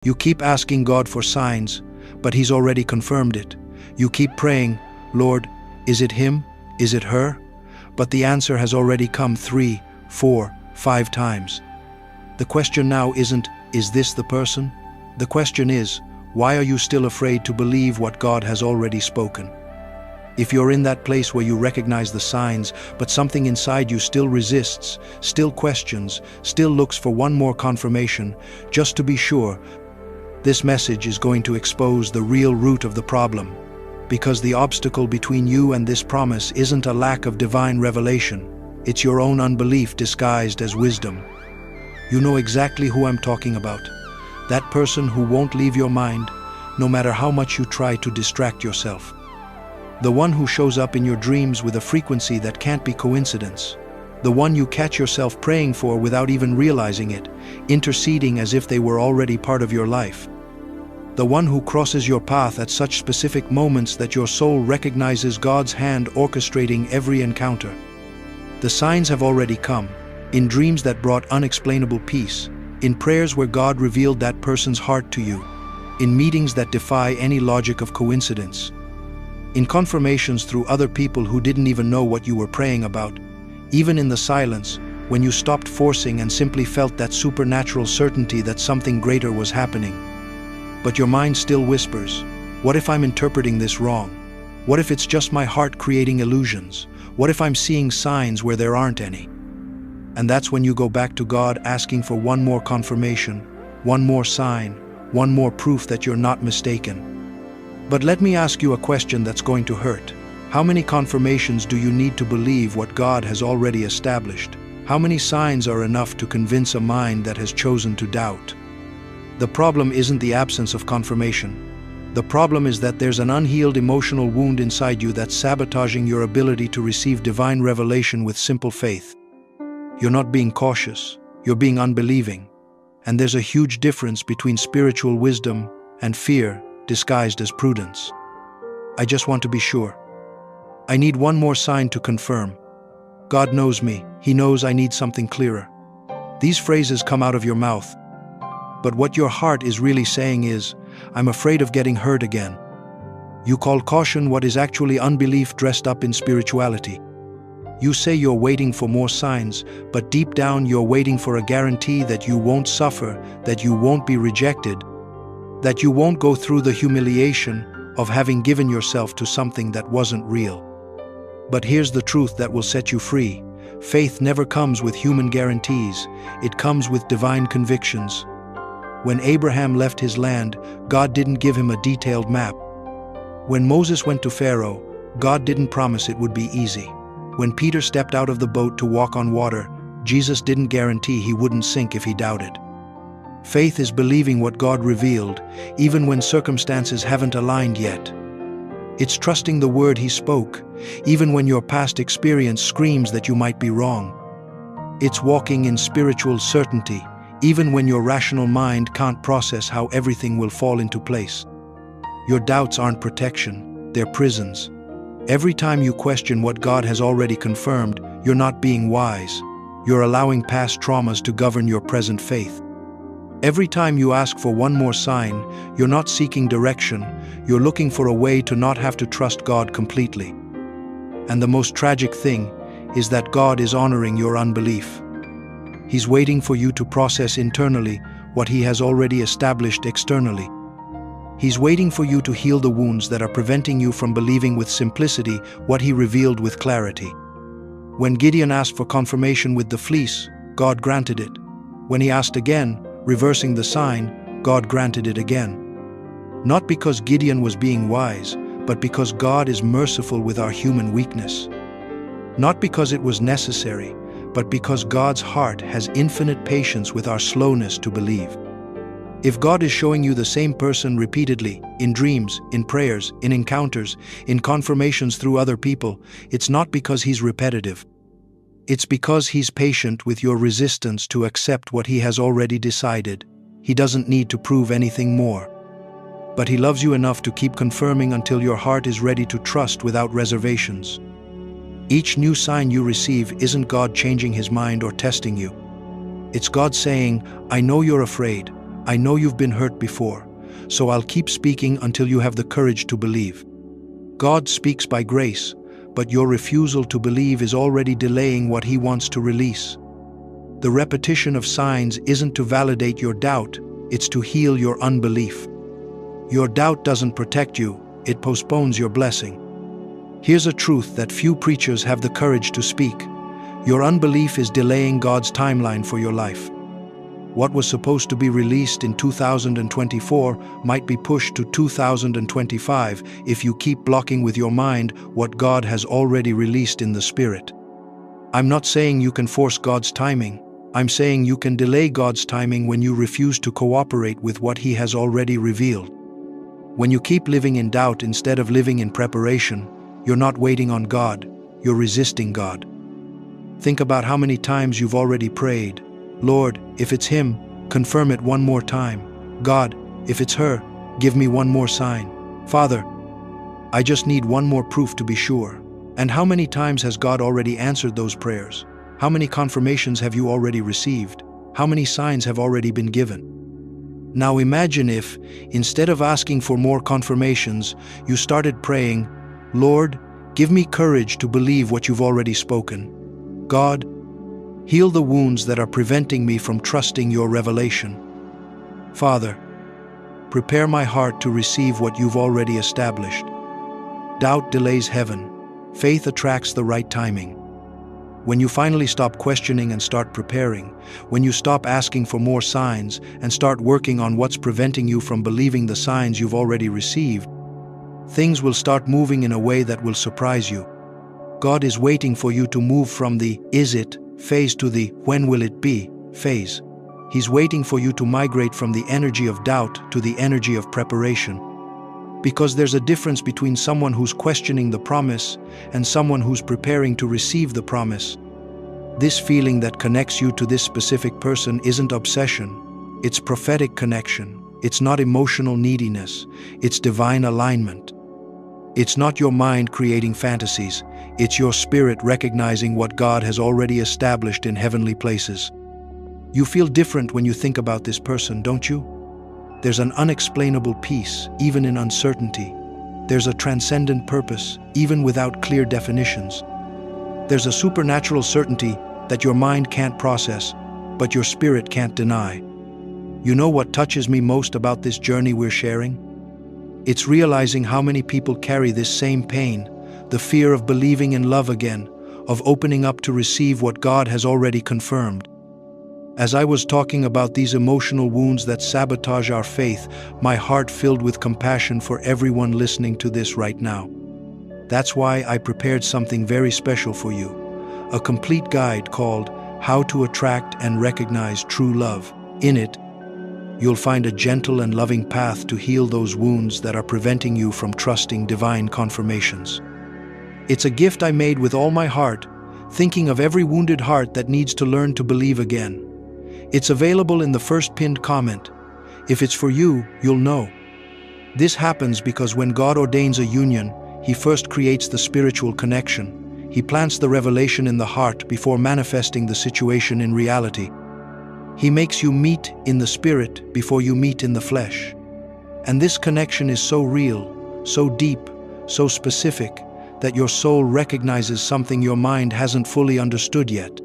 You keep asking God for signs, but He's already confirmed it. You keep praying, Lord, is it him? Is it her? But the answer has already come 3, 4, 5 times. The question now isn't, is this the person? The question is, why are you still afraid to believe what God has already spoken? If you're in that place where you recognize the signs, but something inside you still resists, still questions, still looks for one more confirmation, just to be sure, this message is going to expose the real root of the problem. Because the obstacle between you and this promise isn't a lack of divine revelation, it's your own unbelief disguised as wisdom. You know exactly who I'm talking about. That person who won't leave your mind, no matter how much you try to distract yourself. The one who shows up in your dreams with a frequency that can't be coincidence. The one you catch yourself praying for without even realizing it, interceding as if they were already part of your life. The one who crosses your path at such specific moments that your soul recognizes God's hand orchestrating every encounter. The signs have already come, in dreams that brought unexplainable peace, in prayers where God revealed that person's heart to you, in meetings that defy any logic of coincidence, in confirmations through other people who didn't even know what you were praying about, even in the silence, when you stopped forcing and simply felt that supernatural certainty that something greater was happening. But your mind still whispers, what if I'm interpreting this wrong? What if it's just my heart creating illusions? What if I'm seeing signs where there aren't any? And that's when you go back to God asking for one more confirmation, one more sign, one more proof that you're not mistaken. But let me ask you a question that's going to hurt. How many confirmations do you need to believe what God has already established? How many signs are enough to convince a mind that has chosen to doubt? The problem isn't the absence of confirmation. The problem is that there's an unhealed emotional wound inside you that's sabotaging your ability to receive divine revelation with simple faith. You're not being cautious, you're being unbelieving. And there's a huge difference between spiritual wisdom and fear disguised as prudence. I just want to be sure. I need one more sign to confirm. God knows me. He knows I need something clearer. These phrases come out of your mouth, but what your heart is really saying is, I'm afraid of getting hurt again. You call caution what is actually unbelief dressed up in spirituality. You say you're waiting for more signs, but deep down you're waiting for a guarantee that you won't suffer, that you won't be rejected, that you won't go through the humiliation of having given yourself to something that wasn't real. But here's the truth that will set you free. Faith never comes with human guarantees. It comes with divine convictions. When Abraham left his land, God didn't give him a detailed map. When Moses went to Pharaoh, God didn't promise it would be easy. When Peter stepped out of the boat to walk on water, Jesus didn't guarantee he wouldn't sink if he doubted. Faith is believing what God revealed, even when circumstances haven't aligned yet. It's trusting the word He spoke, even when your past experience screams that you might be wrong. It's walking in spiritual certainty, even when your rational mind can't process how everything will fall into place. Your doubts aren't protection, they're prisons. Every time you question what God has already confirmed, you're not being wise. You're allowing past traumas to govern your present faith. Every time you ask for one more sign, you're not seeking direction, you're looking for a way to not have to trust God completely. And the most tragic thing is that God is honoring your unbelief. He's waiting for you to process internally what He has already established externally. He's waiting for you to heal the wounds that are preventing you from believing with simplicity what He revealed with clarity. When Gideon asked for confirmation with the fleece, God granted it. When he asked again, reversing the sign, God granted it again. Not because Gideon was being wise, but because God is merciful with our human weakness. Not because it was necessary, but because God's heart has infinite patience with our slowness to believe. If God is showing you the same person repeatedly, in dreams, in prayers, in encounters, in confirmations through other people, it's not because He's repetitive. It's because He's patient with your resistance to accept what He has already decided. He doesn't need to prove anything more. But He loves you enough to keep confirming until your heart is ready to trust without reservations. Each new sign you receive isn't God changing His mind or testing you. It's God saying, I know you're afraid. I know you've been hurt before, so I'll keep speaking until you have the courage to believe. God speaks by grace, but your refusal to believe is already delaying what He wants to release. The repetition of signs isn't to validate your doubt, it's to heal your unbelief. Your doubt doesn't protect you, it postpones your blessing. Here's a truth that few preachers have the courage to speak. Your unbelief is delaying God's timeline for your life. What was supposed to be released in 2024 might be pushed to 2025 if you keep blocking with your mind what God has already released in the Spirit. I'm not saying you can force God's timing. I'm saying you can delay God's timing when you refuse to cooperate with what He has already revealed. When you keep living in doubt instead of living in preparation, you're not waiting on God, you're resisting God. Think about how many times you've already prayed, Lord, if it's him, confirm it one more time. God, if it's her, give me one more sign. Father, I just need one more proof to be sure. And how many times has God already answered those prayers? How many confirmations have you already received? How many signs have already been given? Now imagine if, instead of asking for more confirmations, you started praying, Lord, give me courage to believe what you've already spoken. God, heal the wounds that are preventing me from trusting your revelation. Father, prepare my heart to receive what you've already established. Doubt delays heaven. Faith attracts the right timing. When you finally stop questioning and start preparing, when you stop asking for more signs and start working on what's preventing you from believing the signs you've already received, things will start moving in a way that will surprise you. God is waiting for you to move from the "is it" phase to the "when will it be" phase. He's waiting for you to migrate from the energy of doubt to the energy of preparation. Because there's a difference between someone who's questioning the promise and someone who's preparing to receive the promise. This feeling that connects you to this specific person isn't obsession, it's prophetic connection. It's not emotional neediness, it's divine alignment. It's not your mind creating fantasies, it's your spirit recognizing what God has already established in heavenly places. You feel different when you think about this person, don't you? There's an unexplainable peace, even in uncertainty. There's a transcendent purpose, even without clear definitions. There's a supernatural certainty that your mind can't process, but your spirit can't deny. You know what touches me most about this journey we're sharing? It's realizing how many people carry this same pain, the fear of believing in love again, of opening up to receive what God has already confirmed. As I was talking about these emotional wounds that sabotage our faith, my heart filled with compassion for everyone listening to this right now. That's why I prepared something very special for you, a complete guide called How to Attract and Recognize True Love. In it, you'll find a gentle and loving path to heal those wounds that are preventing you from trusting divine confirmations. It's a gift I made with all my heart, thinking of every wounded heart that needs to learn to believe again. It's available in the first pinned comment. If it's for you, you'll know. This happens because when God ordains a union, He first creates the spiritual connection. He plants the revelation in the heart before manifesting the situation in reality. He makes you meet in the spirit before you meet in the flesh. And this connection is so real, so deep, so specific, that your soul recognizes something your mind hasn't fully understood yet.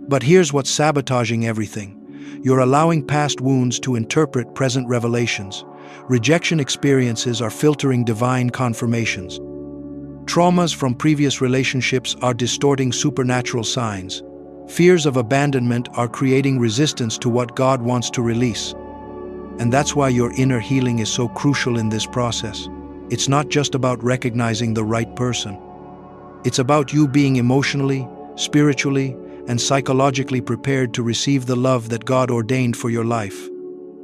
But here's what's sabotaging everything. You're allowing past wounds to interpret present revelations. Rejection experiences are filtering divine confirmations. Traumas from previous relationships are distorting supernatural signs. Fears of abandonment are creating resistance to what God wants to release. And that's why your inner healing is so crucial in this process. It's not just about recognizing the right person. It's about you being emotionally, spiritually, and psychologically prepared to receive the love that God ordained for your life.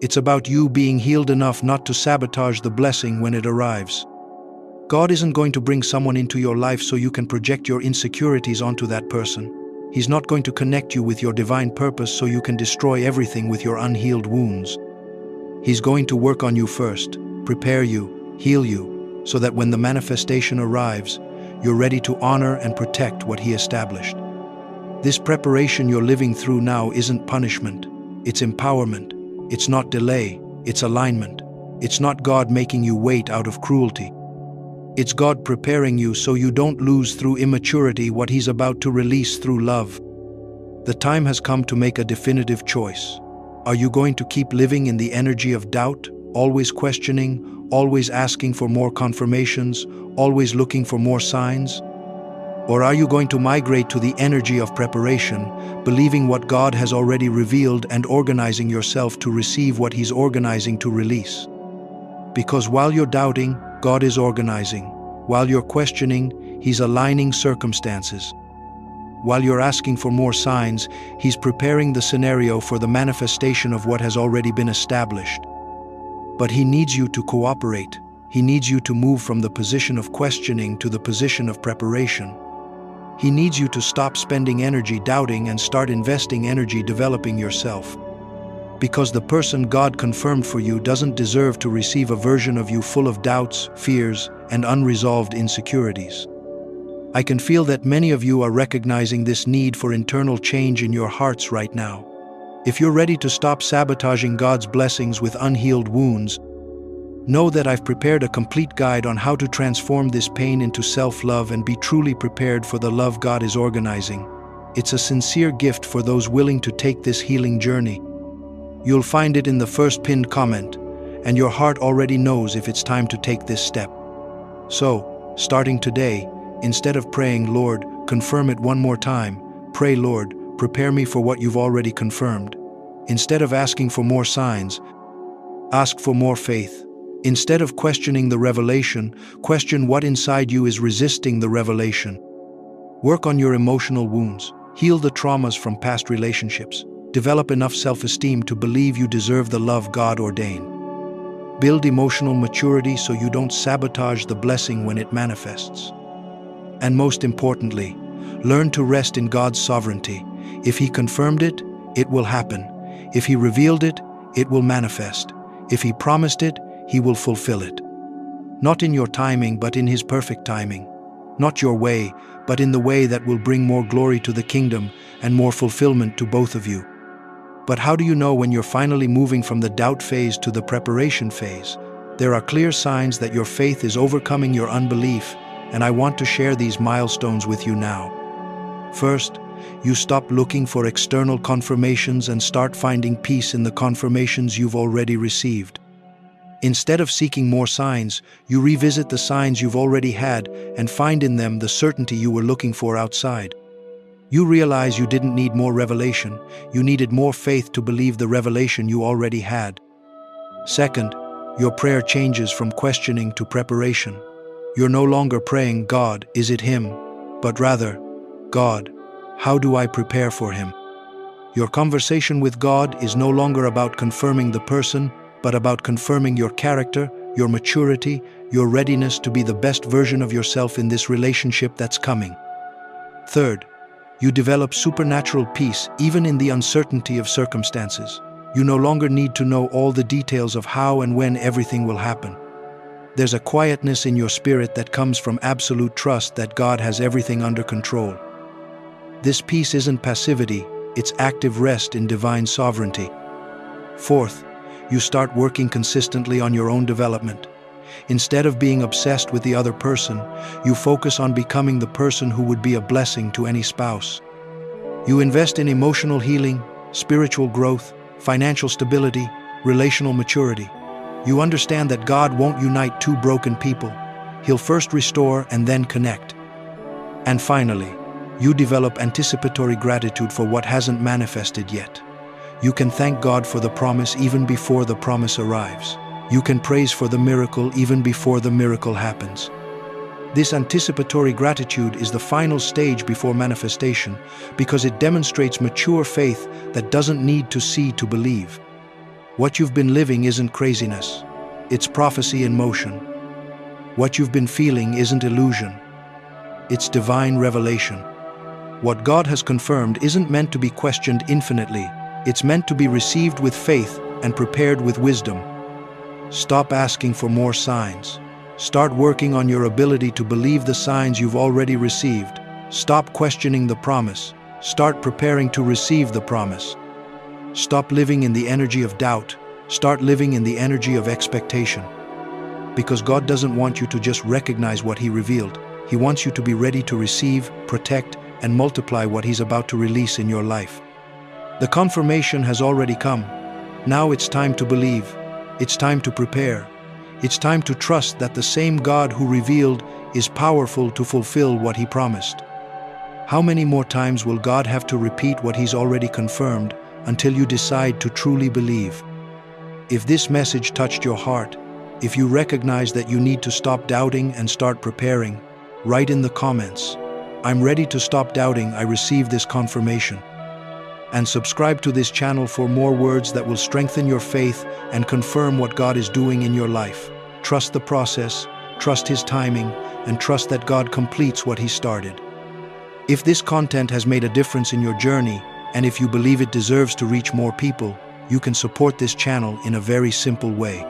It's about you being healed enough not to sabotage the blessing when it arrives. God isn't going to bring someone into your life so you can project your insecurities onto that person. He's not going to connect you with your divine purpose so you can destroy everything with your unhealed wounds. He's going to work on you first, prepare you, heal you, so that when the manifestation arrives, you're ready to honor and protect what He established. This preparation you're living through now isn't punishment, it's empowerment. It's not delay, it's alignment. It's not God making you wait out of cruelty. It's God preparing you so you don't lose through immaturity what He's about to release through love. The time has come to make a definitive choice. Are you going to keep living in the energy of doubt, always questioning, always asking for more confirmations, always looking for more signs? Or are you going to migrate to the energy of preparation, believing what God has already revealed and organizing yourself to receive what He's organizing to release? Because while you're doubting, God is organizing. While you're questioning, He's aligning circumstances. While you're asking for more signs, He's preparing the scenario for the manifestation of what has already been established. But He needs you to cooperate. He needs you to move from the position of questioning to the position of preparation. He needs you to stop spending energy doubting and start investing energy developing yourself. Because the person God confirmed for you doesn't deserve to receive a version of you full of doubts, fears, and unresolved insecurities. I can feel that many of you are recognizing this need for internal change in your hearts right now. If you're ready to stop sabotaging God's blessings with unhealed wounds, know that I've prepared a complete guide on how to transform this pain into self-love and be truly prepared for the love God is organizing. It's a sincere gift for those willing to take this healing journey. You'll find it in the first pinned comment, and your heart already knows if it's time to take this step. So, starting today, instead of praying, "Lord, confirm it one more time," pray, "Lord, prepare me for what you've already confirmed." Instead of asking for more signs, ask for more faith. Instead of questioning the revelation, question what inside you is resisting the revelation. Work on your emotional wounds. Heal the traumas from past relationships. Develop enough self-esteem to believe you deserve the love God ordained. Build emotional maturity so you don't sabotage the blessing when it manifests. And most importantly, learn to rest in God's sovereignty. If He confirmed it, it will happen. If He revealed it, it will manifest. If He promised it, He will fulfill it. Not in your timing, but in His perfect timing. Not your way, but in the way that will bring more glory to the kingdom and more fulfillment to both of you. But how do you know when you're finally moving from the doubt phase to the preparation phase? There are clear signs that your faith is overcoming your unbelief, and I want to share these milestones with you now. First, you stop looking for external confirmations and start finding peace in the confirmations you've already received. Instead of seeking more signs, you revisit the signs you've already had and find in them the certainty you were looking for outside. You realize you didn't need more revelation, you needed more faith to believe the revelation you already had. Second, your prayer changes from questioning to preparation. You're no longer praying, "God, is it Him?" but rather, "God, how do I prepare for Him?" Your conversation with God is no longer about confirming the person, but about confirming your character, your maturity, your readiness to be the best version of yourself in this relationship that's coming. Third, you develop supernatural peace even in the uncertainty of circumstances. You no longer need to know all the details of how and when everything will happen. There's a quietness in your spirit that comes from absolute trust that God has everything under control. This peace isn't passivity, it's active rest in divine sovereignty. Fourth, you start working consistently on your own development. Instead of being obsessed with the other person, you focus on becoming the person who would be a blessing to any spouse. You invest in emotional healing, spiritual growth, financial stability, relational maturity. You understand that God won't unite two broken people. He'll first restore and then connect. And finally, you develop anticipatory gratitude for what hasn't manifested yet. You can thank God for the promise even before the promise arrives. You can praise for the miracle even before the miracle happens. This anticipatory gratitude is the final stage before manifestation because it demonstrates mature faith that doesn't need to see to believe. What you've been living isn't craziness. It's prophecy in motion. What you've been feeling isn't illusion. It's divine revelation. What God has confirmed isn't meant to be questioned infinitely. It's meant to be received with faith and prepared with wisdom. Stop asking for more signs. Start working on your ability to believe the signs you've already received. Stop questioning the promise. Start preparing to receive the promise. Stop living in the energy of doubt. Start living in the energy of expectation. Because God doesn't want you to just recognize what He revealed. He wants you to be ready to receive, protect, and multiply what He's about to release in your life. The confirmation has already come. Now it's time to believe. It's time to prepare. It's time to trust that the same God who revealed is powerful to fulfill what He promised. How many more times will God have to repeat what He's already confirmed until you decide to truly believe? If this message touched your heart, if you recognize that you need to stop doubting and start preparing, write in the comments, "I'm ready to stop doubting, I receive this confirmation." And subscribe to this channel for more words that will strengthen your faith and confirm what God is doing in your life. Trust the process, trust His timing, and trust that God completes what He started. If this content has made a difference in your journey, and if you believe it deserves to reach more people, you can support this channel in a very simple way.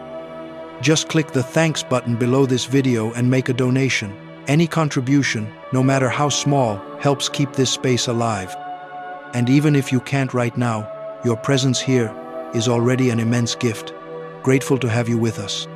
Just click the thanks button below this video and make a donation. Any contribution, no matter how small, helps keep this space alive. And even if you can't right now, your presence here is already an immense gift. Grateful to have you with us.